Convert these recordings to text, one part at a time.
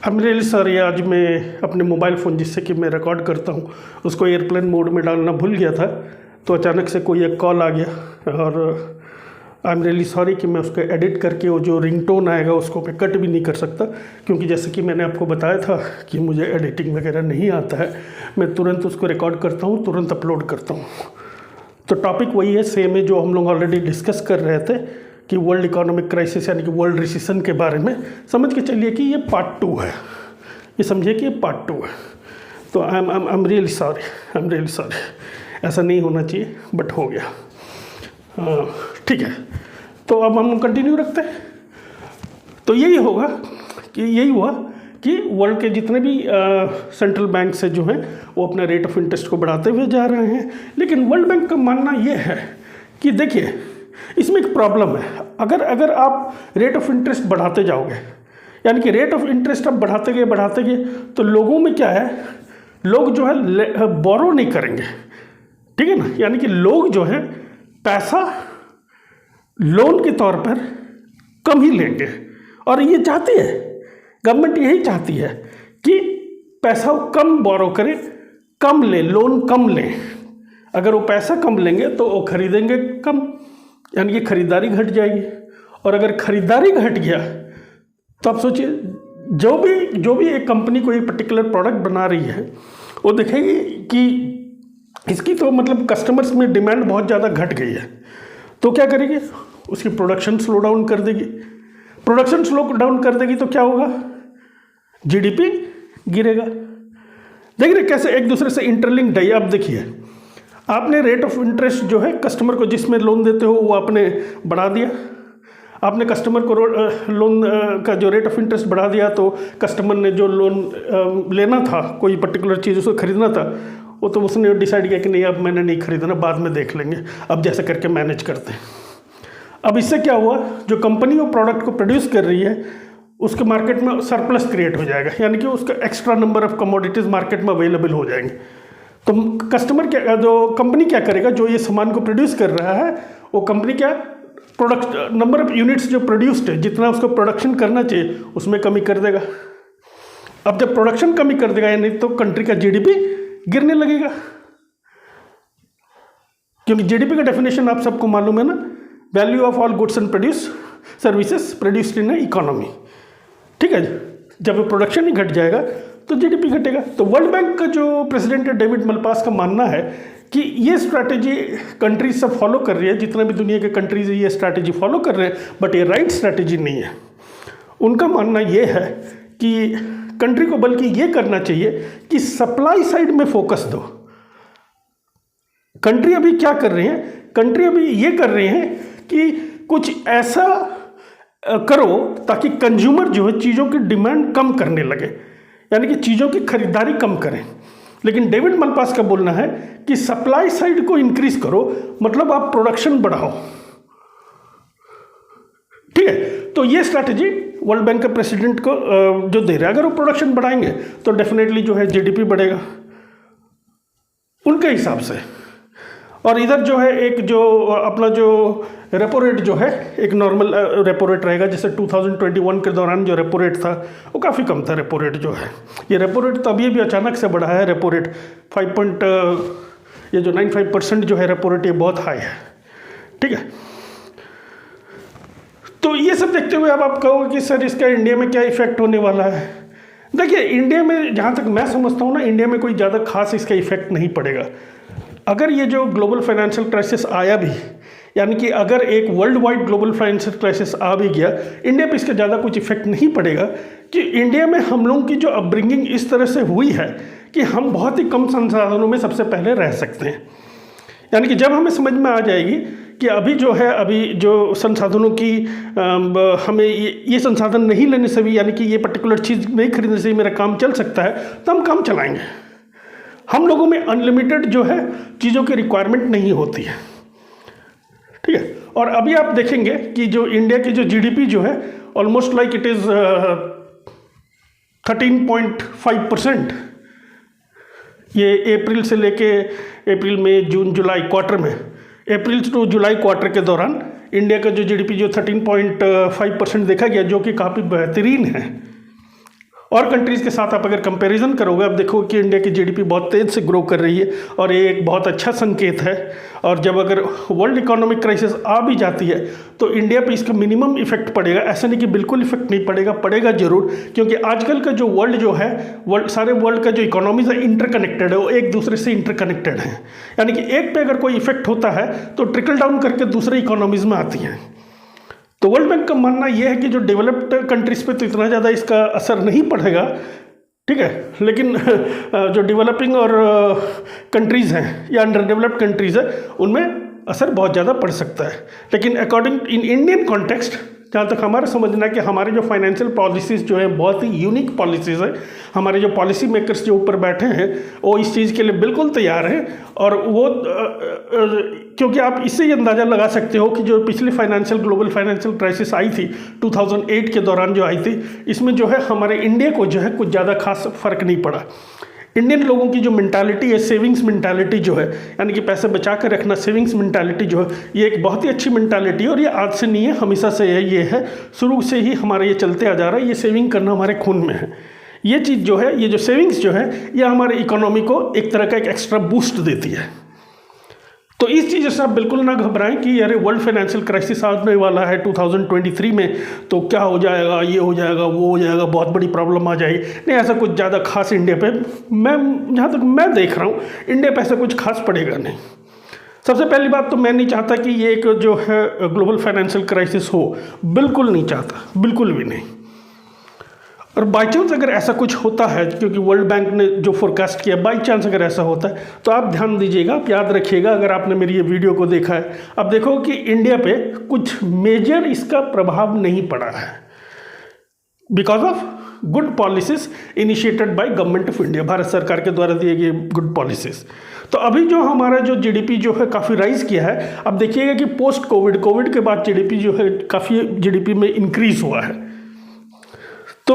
अब really sorry, आज मैं अपने मोबाइल फ़ोन जिससे कि मैं रिकॉर्ड करता हूँ उसको एयरप्लेन मोड में डालना भूल गया था। तो अचानक से कोई एक कॉल आ गया और आई एम रियली सॉरी कि मैं उसको एडिट करके वो जो रिंगटोन आएगा उसको मैं कट भी नहीं कर सकता, क्योंकि जैसे कि मैंने आपको बताया था कि मुझे एडिटिंग वगैरह नहीं आता है। मैं तुरंत उसको रिकॉर्ड करता हूँ, तुरंत अपलोड करता हूँ। तो टॉपिक वही है, सेम है जो हम लोग ऑलरेडी डिस्कस कर रहे थे कि वर्ल्ड इकोनॉमिक क्राइसिस यानी कि वर्ल्ड रिसेशन के बारे में। समझ के चलिए कि ये पार्ट 2 है, ये समझिए कि ये पार्ट 2 है। तो आई एम रियली सॉरी, ऐसा नहीं होना चाहिए बट हो गया। ठीक है, तो अब हम कंटिन्यू रखते हैं। तो यही होगा कि यही हुआ कि वर्ल्ड के जितने भी सेंट्रल बैंक से जो हैं वो अपना रेट ऑफ इंटरेस्ट को बढ़ाते हुए जा रहे हैं। लेकिन वर्ल्ड बैंक का मानना ये है कि देखिए इसमें एक प्रॉब्लम है। अगर आप रेट ऑफ इंटरेस्ट बढ़ाते जाओगे, यानी कि रेट ऑफ इंटरेस्ट आप बढ़ाते गए तो लोगों में क्या है, लोग जो है बोरो नहीं करेंगे, ठीक है ना। यानी कि लोग जो है पैसा लोन के तौर पर कम ही लेंगे। और ये चाहती है गवर्नमेंट, यही चाहती है कि पैसा कम बोरो करें, कम ले, लोन कम लें। अगर वो पैसा कम लेंगे तो वो खरीदेंगे कम, यानी कि खरीदारी घट जाएगी। और अगर खरीदारी घट गया तो आप सोचिए, जो भी एक कंपनी कोई पर्टिकुलर प्रोडक्ट बना रही है वो देखेगी कि इसकी तो मतलब कस्टमर्स में डिमांड बहुत ज़्यादा घट गई है, तो क्या करेगी, उसकी प्रोडक्शन स्लो डाउन कर देगी। प्रोडक्शन स्लो डाउन कर देगी तो क्या होगा, जीडीपी गिरेगा। देख रहे कैसे एक दूसरे से इंटरलिंक्ड है। अब देखिए, आपने रेट ऑफ इंटरेस्ट जो है कस्टमर को जिसमें लोन देते हो वो आपने बढ़ा दिया। आपने कस्टमर को लोन का जो रेट ऑफ इंटरेस्ट बढ़ा दिया तो कस्टमर ने जो लोन लेना था, कोई पर्टिकुलर चीज़ उसको खरीदना था, वो तो उसने डिसाइड किया कि नहीं अब मैंने नहीं खरीदना, बाद में देख लेंगे, अब जैसे करके मैनेज करते हैं। अब इससे क्या हुआ, जो कंपनी वो प्रोडक्ट को प्रोड्यूस कर रही है उसके मार्केट में सरप्लस क्रिएट हो जाएगा, यानी कि उसका extra number of commodities market में अवेलेबल हो जाएंगे। तो कस्टमर क्या, जो कंपनी क्या करेगा, जो ये सामान को प्रोड्यूस कर रहा है वो कंपनी क्या, प्रोडक्ट नंबर ऑफ यूनिट्स जो प्रोड्यूस्ड है, जितना उसको प्रोडक्शन करना चाहिए उसमें कमी कर देगा। अब जब प्रोडक्शन कमी कर देगा यानी तो कंट्री का जीडीपी गिरने लगेगा, क्योंकि जीडीपी का डेफिनेशन आप सबको मालूम है ना, value of all goods and produce services produced in economy. ठीक है, जब प्रोडक्शन ही घट जाएगा तो जीडीपी घटेगा। तो वर्ल्ड बैंक का जो प्रेसिडेंट है डेविड मलपास का मानना है कि ये स्ट्रैटेजी कंट्रीज सब फॉलो कर रही है, जितना भी दुनिया के कंट्रीज ये स्ट्रैटेजी फॉलो कर रहे हैं, बट ये राइट स्ट्रैटेजी नहीं है। उनका मानना ये है कि कंट्री को बल्कि ये करना चाहिए कि सप्लाई साइड में फोकस दो। कंट्री अभी क्या कर रही है, कंट्री अभी ये कर रहे हैं कि कुछ ऐसा करो ताकि कंज्यूमर जो है चीज़ों की डिमांड कम करने लगे, यानी कि चीज़ों की खरीदारी कम करें। लेकिन डेविड मलपास का बोलना है कि सप्लाई साइड को इंक्रीज करो, मतलब आप प्रोडक्शन बढ़ाओ। ठीक है, तो ये स्ट्रैटेजी वर्ल्ड बैंक के प्रेसिडेंट को जो दे रहे हैं, अगर वो प्रोडक्शन बढ़ाएंगे तो डेफिनेटली जो है जीडीपी बढ़ेगा उनके हिसाब से। और इधर जो है एक जो अपना जो रेपो रेट जो है एक नॉर्मल रेपो रेट रहेगा, जैसे 2021 के दौरान जो रेपो रेट था वो काफ़ी कम था। रेपो रेट जो है, ये रेपो रेट तो अभी भी अचानक से बढ़ा है। रेपो रेट 5.95% जो है रेपो रेट, ये बहुत हाई है। ठीक है, तो ये सब देखते हुए अब आप कहोगे कि सर इसका इंडिया में क्या इफेक्ट होने वाला है। देखिए, इंडिया में जहाँ तक मैं समझता हूँ ना, इंडिया में कोई ज़्यादा खास इसका इफेक्ट नहीं पड़ेगा। अगर ये जो ग्लोबल फाइनेंशियल क्राइसिस आया भी, यानी कि अगर एक world wide global financial crisis आ भी गया, इंडिया पे इसका ज़्यादा कुछ इफेक्ट नहीं पड़ेगा, कि इंडिया में हम लोगों की जो अपब्रिंगिंग इस तरह से हुई है कि हम बहुत ही कम संसाधनों में सबसे पहले रह सकते हैं। यानी कि जब हमें समझ में आ जाएगी कि अभी जो संसाधनों की हमें ये संसाधन नहीं लेने से भी, यानी कि ये पर्टिकुलर चीज़ नहीं खरीदने से भी मेरा काम चल सकता है, तो हम काम चलाएंगे। हम लोगों में अनलिमिटेड जो है चीज़ों की रिक्वायरमेंट नहीं होती है। ठीक है, और अभी आप देखेंगे कि जो इंडिया की जो जीडीपी जो है ऑलमोस्ट लाइक इट इज़ 13.5%। ये अप्रैल से लेके अप्रैल मई जून जुलाई क्वार्टर में, अप्रैल टू जुलाई क्वार्टर के दौरान इंडिया का जो जीडीपी जो 13.5% देखा गया, जो कि काफ़ी बेहतरीन है। और कंट्रीज़ के साथ आप अगर कंपैरिजन करोगे, आप देखो कि इंडिया की जीडीपी बहुत तेज़ से ग्रो कर रही है और ये एक बहुत अच्छा संकेत है। और जब अगर वर्ल्ड इकोनॉमिक क्राइसिस आ भी जाती है तो इंडिया पे इसका मिनिमम इफेक्ट पड़ेगा। ऐसा नहीं कि बिल्कुल इफेक्ट नहीं पड़ेगा, पड़ेगा जरूर, क्योंकि आजकल का जो वर्ल्ड जो है, सारे वर्ल्ड का जो इकोनॉमीज है इंटरकनेक्टेड है, वो एक दूसरे से इंटरकनेक्टेड है। यानी कि एक पे अगर कोई इफेक्ट होता है तो ट्रिकल डाउन करके दूसरे इकोनॉमीज में आती हैं। तो वर्ल्ड बैंक का मानना यह है कि जो डेवलप्ड कंट्रीज़ पे तो इतना ज़्यादा इसका असर नहीं पड़ेगा, ठीक है, लेकिन जो डेवलपिंग और कंट्रीज़ हैं या अंडर डेवलप्ड कंट्रीज़ है उनमें असर बहुत ज़्यादा पड़ सकता है। लेकिन अकॉर्डिंग इन इंडियन कॉन्टेक्स्ट, जहाँ तक हमारा समझना है कि हमारे जो फाइनेंशियल पॉलिसीज़ जो है बहुत ही यूनिक पॉलिसीज़ है, हमारे जो पॉलिसी मेकर्स जो ऊपर बैठे हैं वो इस चीज़ के लिए बिल्कुल तैयार हैं। और वो क्योंकि आप इससे ही अंदाज़ा लगा सकते हो कि जो पिछली ग्लोबल फाइनेंशियल क्राइसिस आई थी 2008 के दौरान जो आई थी, इसमें जो है हमारे इंडिया को जो है कुछ ज़्यादा खास फर्क नहीं पड़ा। इंडियन लोगों की जो मेंटालिटी है, सेविंग्स मेंटालिटी जो है, यानी कि पैसे बचा कर रखना, सेविंग्स मेंटालिटी जो है, ये एक बहुत ही अच्छी मेंटालिटी है। और ये आज से नहीं है, हमेशा से है, ये है शुरू से ही हमारा ये चलते आ जा रहा है। ये सेविंग करना हमारे खून में है। ये चीज़ जो है, ये जो सेविंग्स जो है, ये हमारे इकोनॉमी को एक तरह का एक एक्स्ट्रा बूस्ट देती है। तो इस चीज़ से आप बिल्कुल ना घबराएं कि अरे वर्ल्ड फाइनेंशियल क्राइसिस आने वाला है 2023 में, तो क्या हो जाएगा, ये हो जाएगा, वो हो जाएगा, बहुत बड़ी प्रॉब्लम आ जाएगी। नहीं, ऐसा कुछ ज़्यादा खास इंडिया पे, मैं जहाँ तक मैं देख रहा हूँ, इंडिया पे ऐसा कुछ खास पड़ेगा नहीं। सबसे पहली बात तो मैं नहीं चाहता कि ये एक जो है ग्लोबल फाइनेंशियल क्राइसिस हो, बिल्कुल नहीं चाहता, बिल्कुल भी नहीं। और बाई चांस अगर ऐसा कुछ होता है, क्योंकि वर्ल्ड बैंक ने जो फोरकास्ट किया, बाई चांस अगर ऐसा होता है तो आप ध्यान दीजिएगा, आप याद रखिएगा, अगर आपने मेरी ये वीडियो को देखा है, आप देखो कि इंडिया पे कुछ मेजर इसका प्रभाव नहीं पड़ा है, because of good policies initiated by government of India, Bharat सरकार के द्वारा दिए गए गुड पॉलिसीज। तो अभी जो हमारा जो जीडीपी जो है काफ़ी राइज किया है। अब देखिएगा कि पोस्ट कोविड के बाद जीडीपी जो है काफ़ी जीडीपी में इंक्रीज हुआ है। तो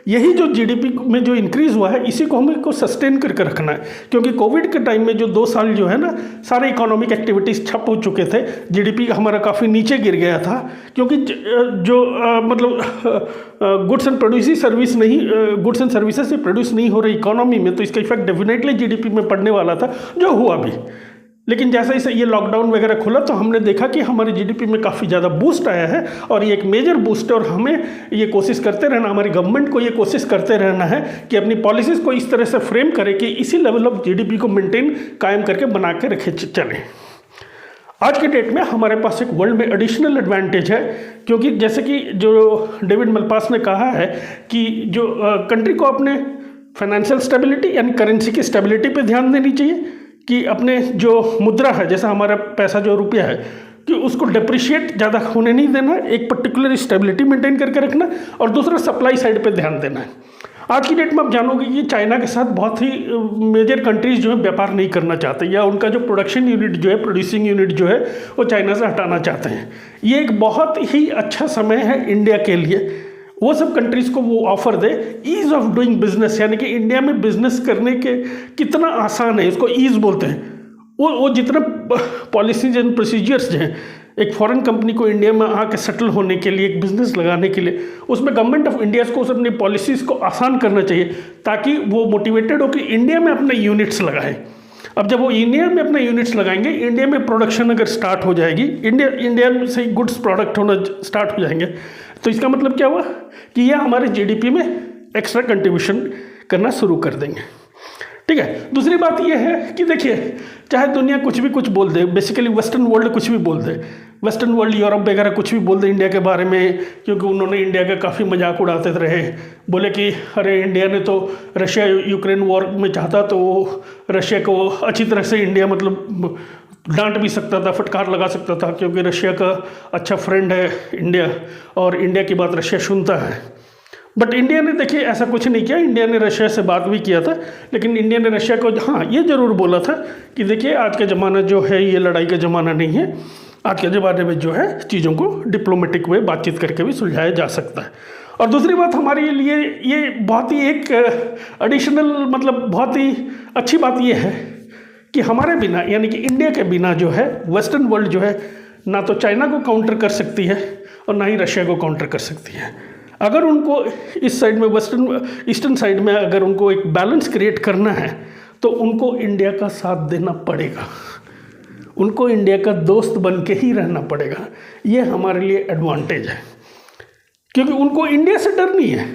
यही जो जीडीपी में जो इंक्रीज़ हुआ है, इसी को हमें को सस्टेन करके रखना है, क्योंकि कोविड के टाइम में जो 2 साल जो है ना, सारे इकोनॉमिक एक्टिविटीज़ ठप हो चुके थे, जीडीपी हमारा काफ़ी नीचे गिर गया था, क्योंकि जो मतलब गुड्स एंड प्रोड्यूस सर्विस नहीं, गुड्स एंड सर्विसेज से प्रोड्यूस नहीं हो रही इकोनॉमी में, तो इसका इफेक्ट डेफिनेटली जीडीपी में पड़ने वाला था, जो हुआ भी। लेकिन जैसा ही ये लॉकडाउन वगैरह खुला तो हमने देखा कि हमारी जीडीपी में काफ़ी ज़्यादा बूस्ट आया है, और ये एक मेजर बूस्ट है। और हमें ये कोशिश करते रहना, हमारी गवर्नमेंट को ये कोशिश करते रहना है कि अपनी पॉलिसीज़ को इस तरह से फ्रेम करे कि इसी लेवल ऑफ जीडीपी को मेंटेन कायम करके बना के रखे चलें। आज के डेट में हमारे पास एक वर्ल्ड में एडिशनल एडवांटेज है, क्योंकि जैसे कि जो डेविड मलपास ने कहा है कि जो कंट्री को अपने फाइनेंशियल स्टेबिलिटी यानी करेंसी की स्टेबिलिटी पे ध्यान देनी चाहिए, कि अपने जो मुद्रा है, जैसा हमारा पैसा जो रुपया है, कि उसको डिप्रिशिएट ज़्यादा होने नहीं देना, एक पर्टिकुलर स्टेबिलिटी मेंटेन करके रखना, और दूसरा सप्लाई साइड पे ध्यान देना है। आज की डेट में आप जानोगे कि चाइना के साथ बहुत ही मेजर कंट्रीज़ जो है व्यापार नहीं करना चाहते, या उनका जो प्रोडक्शन यूनिट जो है, प्रोड्यूसिंग यूनिट जो है, वो चाइना से हटाना चाहते हैं। ये एक बहुत ही अच्छा समय है इंडिया के लिए, वो सब कंट्रीज़ को वो offer they ease of doing business, यानी कि इंडिया में बिजनेस करने के कितना आसान है, इसको ईज़ बोलते हैं। वो जितना पॉलिसीज एंड प्रोसीजर्स हैं एक फॉरेन कंपनी को इंडिया में आके सेटल होने के लिए, एक बिजनेस लगाने के लिए, उसमें गवर्नमेंट ऑफ इंडिया को अपनी पॉलिसीज़ को आसान करना चाहिए, ताकि वो मोटिवेटेड हो कि इंडिया में अपने यूनिट्स लगाएं। अब जब वो इंडिया में अपने यूनिट्स लगाएंगे, इंडिया में प्रोडक्शन अगर स्टार्ट हो जाएगी, इंडिया में से गुड्स प्रोडक्ट होना स्टार्ट हो जाएंगे, तो इसका मतलब क्या हुआ कि ये हमारे जीडीपी में एक्स्ट्रा कंट्रीब्यूशन करना शुरू कर देंगे। ठीक है। दूसरी बात ये है कि देखिए, चाहे दुनिया कुछ भी कुछ बोल दे, बेसिकली वेस्टर्न वर्ल्ड कुछ भी बोल दे, वेस्टर्न वर्ल्ड यूरोप वगैरह कुछ भी बोल दे इंडिया के बारे में, क्योंकि उन्होंने इंडिया का काफ़ी मजाक उड़ाते रहे, बोले कि अरे इंडिया ने तो रशिया यूक्रेन वॉर में चाहता तो रशिया को अच्छी तरह से इंडिया मतलब डांट भी सकता था, फटकार लगा सकता था, क्योंकि रशिया का अच्छा फ्रेंड है इंडिया, और इंडिया की बात रशिया सुनता है। बट इंडिया ने देखिए ऐसा कुछ नहीं किया, इंडिया ने रशिया से बात भी किया था, लेकिन इंडिया ने रशिया को हाँ ये ज़रूर बोला था कि देखिए आज का ज़माना जो है ये लड़ाई का ज़माना नहीं है, आज के ज़माने में जो है चीज़ों को डिप्लोमेटिक वे बातचीत करके भी सुलझाया जा सकता है। और दूसरी बात हमारे लिए ये बहुत ही एक एडिशनल मतलब बहुत ही अच्छी बात ये है कि हमारे बिना यानी कि इंडिया के बिना जो है वेस्टर्न वर्ल्ड जो है ना तो चाइना को काउंटर कर सकती है और ना ही रशिया को काउंटर कर सकती है। अगर उनको इस साइड में वेस्टर्न ईस्टर्न साइड में अगर उनको एक बैलेंस क्रिएट करना है तो उनको इंडिया का साथ देना पड़ेगा, उनको इंडिया का दोस्त बन के ही रहना पड़ेगा। ये हमारे लिए एडवांटेज है, क्योंकि उनको इंडिया से डर नहीं है,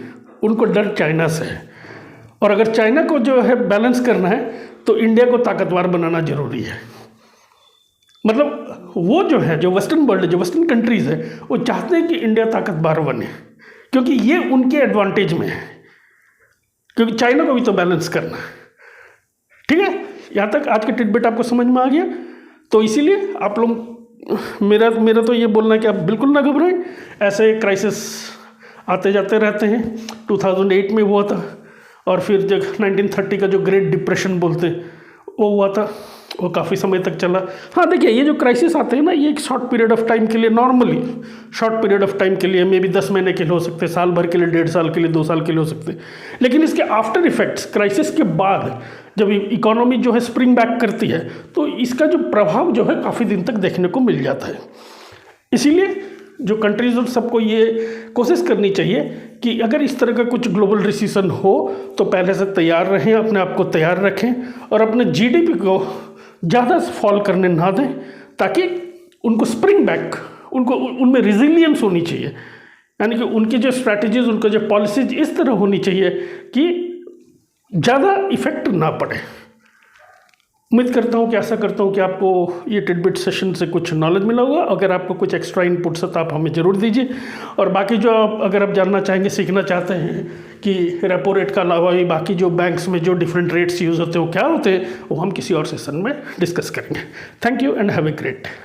उनको डर चाइना से है। और अगर चाइना को जो है बैलेंस करना है तो इंडिया को ताकतवर बनाना जरूरी है। मतलब वो जो है, जो वेस्टर्न वर्ल्ड, जो वेस्टर्न कंट्रीज़ है, वो चाहते हैं कि इंडिया ताकतवर बने, क्योंकि ये उनके एडवांटेज में है, क्योंकि चाइना को भी तो बैलेंस करना है। ठीक है, यहाँ तक आज के टिडबिट आपको समझ में आ गया। तो इसीलिए आप लोग, मेरा तो ये बोलना है कि आप बिल्कुल ना घबराएं, ऐसे क्राइसिस आते जाते रहते हैं। 2008 में हुआ था, और फिर जब 1930 का जो ग्रेट डिप्रेशन बोलते हैं वो हुआ था, वो काफ़ी समय तक चला। हाँ देखिए, ये जो क्राइसिस आते हैं ना, ये एक शॉर्ट पीरियड ऑफ टाइम के लिए, normally short period of time के लिए, मे बी 10 महीने के लिए हो सकते हैं, साल भर के लिए, 1.5 साल के लिए, 2 साल के लिए हो सकते हैं। लेकिन इसके आफ्टर इफेक्ट्स, क्राइसिस के बाद जब इकोनॉमी जो है स्प्रिंग बैक करती है, तो इसका जो प्रभाव जो है काफ़ी दिन तक देखने को मिल जाता है। इसीलिए जो कंट्रीज और सबको ये कोशिश करनी चाहिए कि अगर इस तरह का कुछ ग्लोबल रिसेशन हो तो पहले से तैयार रहें, अपने आप को तैयार रखें, और अपने जीडीपी को ज़्यादा फॉल करने ना दें, ताकि उनको स्प्रिंग बैक, उनको उनमें रिजिलियंस होनी चाहिए। यानी कि उनकी जो स्ट्रैटेजीज, उनका जो पॉलिसीज इस तरह होनी चाहिए कि ज़्यादा इफेक्ट ना पड़े। उम्मीद करता हूँ कि, आशा करता हूँ कि आपको ये टिडबिट सेशन से कुछ नॉलेज मिला होगा। अगर आपको कुछ एक्स्ट्रा इनपुट्स है तो आप हमें ज़रूर दीजिए। और बाकी जो अगर आप जानना चाहेंगे, सीखना चाहते हैं कि रेपो रेट का अलावा भी बाकी जो बैंक्स में जो डिफरेंट रेट्स यूज़ होते हैं वो क्या होते हैं, वो हम किसी और सेशन में डिस्कस करेंगे। Thank you and have a great day.